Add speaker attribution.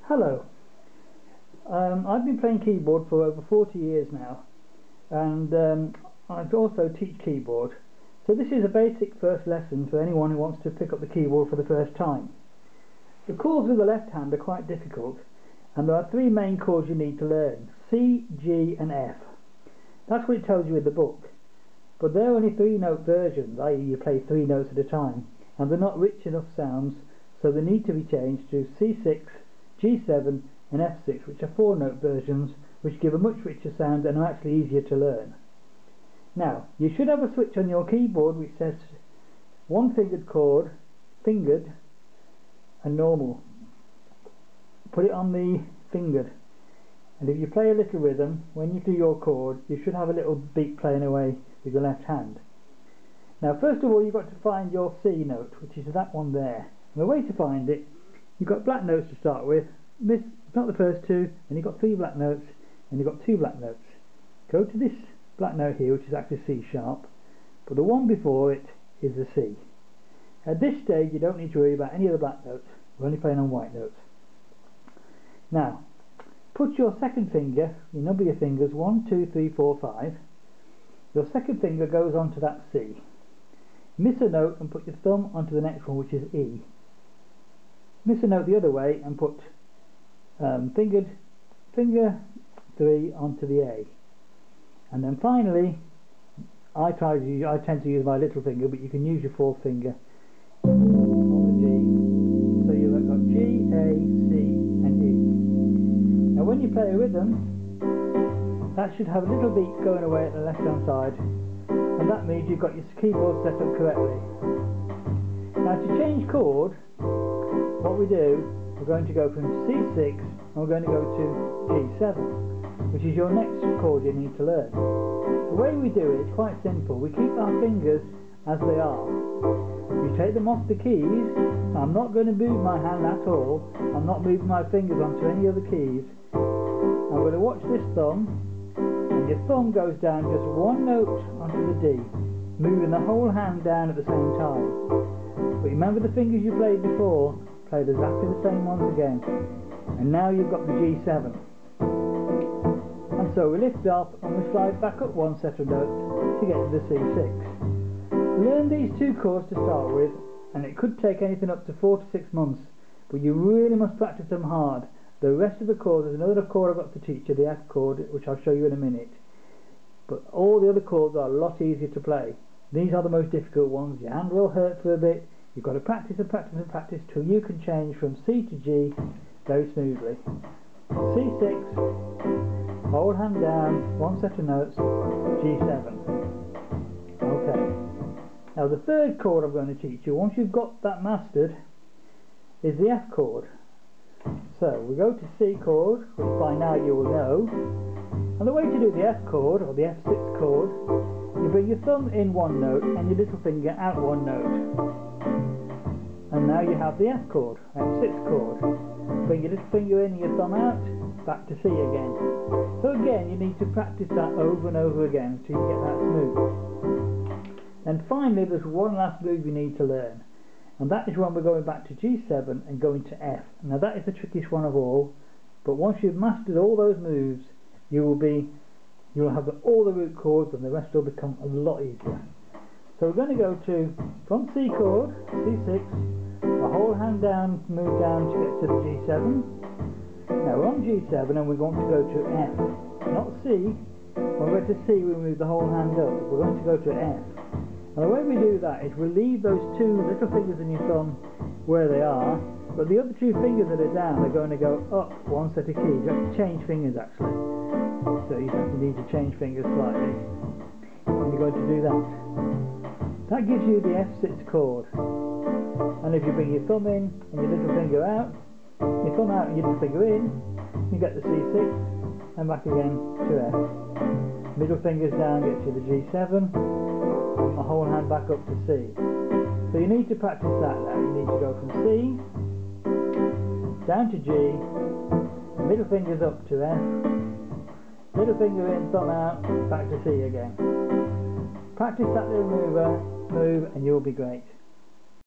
Speaker 1: Hello. I've been playing keyboard for over 40 years now, and I also teach keyboard. So this is a basic first lesson for anyone who wants to pick up the keyboard for the first time. The chords with the left hand are quite difficult, and there are three main chords you need to learn: C, G and F. That's what it tells you in the book. But they're only three-note versions, i.e. you play three notes at a time, and they're not rich enough sounds, so they need to be changed to C6, G7 and F6, which are four-note versions, which give a much richer sound and are actually easier to learn. Now, you should have a switch on your keyboard which says one-fingered chord, fingered and normal. Put it on the fingered, and if you play a little rhythm, when you do your chord, you should have a little beat playing away with your left hand. Now, first of all, you've got to find your C note, which is that one there. And the way to find it, you've got black notes to start with. This is not the first two, and you've got three black notes, and you've got two black notes. Go to this black note here, which is actually C sharp, but the one before it is a C. At this stage, you don't need to worry about any of the black notes. We're only playing on white notes. Now, put your second finger, you number your fingers 1, 2, 3, 4, 5. Your second finger goes onto that C. Miss a note and put your thumb onto the next one, which is E. Miss a note the other way and put finger 3 onto the A. And then finally, I tend to use my little finger, but you can use your fourth finger on the G. So you've got G, A, C and E. Now when you play a rhythm, that should have a little beat going away at the left hand side, and that means you've got your keyboard set up correctly. Now to change chord, what we do, we're going to go from C6 and we're going to go to G7, which is your next chord you need to learn. The way we do it is quite simple. We keep our fingers as they are. You take them off the keys. I'm not going to move my hand at all. I'm not moving my fingers onto any other keys. I'm going to watch this thumb, and your thumb goes down just one note onto the D, moving the whole hand down at the same time. But remember the fingers you played before, played exactly the same ones again. And now you've got the G7. And so we lift up and we slide back up one set of notes to get to the C6. Learn these two chords to start with, and it could take anything up to 4 to 6 months, but you really must practice them hard. The rest of the chords, there's another chord I've got to teach you, the F chord, which I'll show you in a minute. But all the other chords are a lot easier to play. These are the most difficult ones. Your hand will hurt for a bit. You've got to practice and practice and practice till you can change from C to G very smoothly. C6, whole hand down, one set of notes, G7. Okay. Now the third chord I'm going to teach you, once you've got that mastered, is the F chord. So we go to C chord, which by now you will know. And the way to do the F chord, or the F6 chord, you bring your thumb in one note and your little finger out one note. And now you have the F chord, F6 chord. Bring your little finger in and your thumb out, back to C again. So again, you need to practice that over and over again until you get that smooth. And finally, there's one last move you need to learn, and that is when we're going back to G7 and going to F. Now that is the trickiest one of all, but once you've mastered all those moves, you'll have all the root chords, and the rest will become a lot easier. So we're going to go from C chord, C6, a whole hand down, move down to get to the G7. Now we're on G7 and we're going to go to F, not C. When we go to C, we move the whole hand up. We're going to go to F. And the way we do that is we leave those two little fingers in your thumb where they are, but the other two fingers that are down are going to go up one set of keys. You have to change fingers actually. So you need to change fingers slightly. And you're going to do that. That gives you the F6 chord. And if you bring your thumb in and your little finger out, your thumb out and your little finger in, you get the C6 and back again to F. Middle fingers down gets you the G7, and the whole hand back up to C. So you need to practice that now. You need to go from C down to G, middle fingers up to F, middle finger in, thumb out, back to C again. Practice that little move and you'll be great.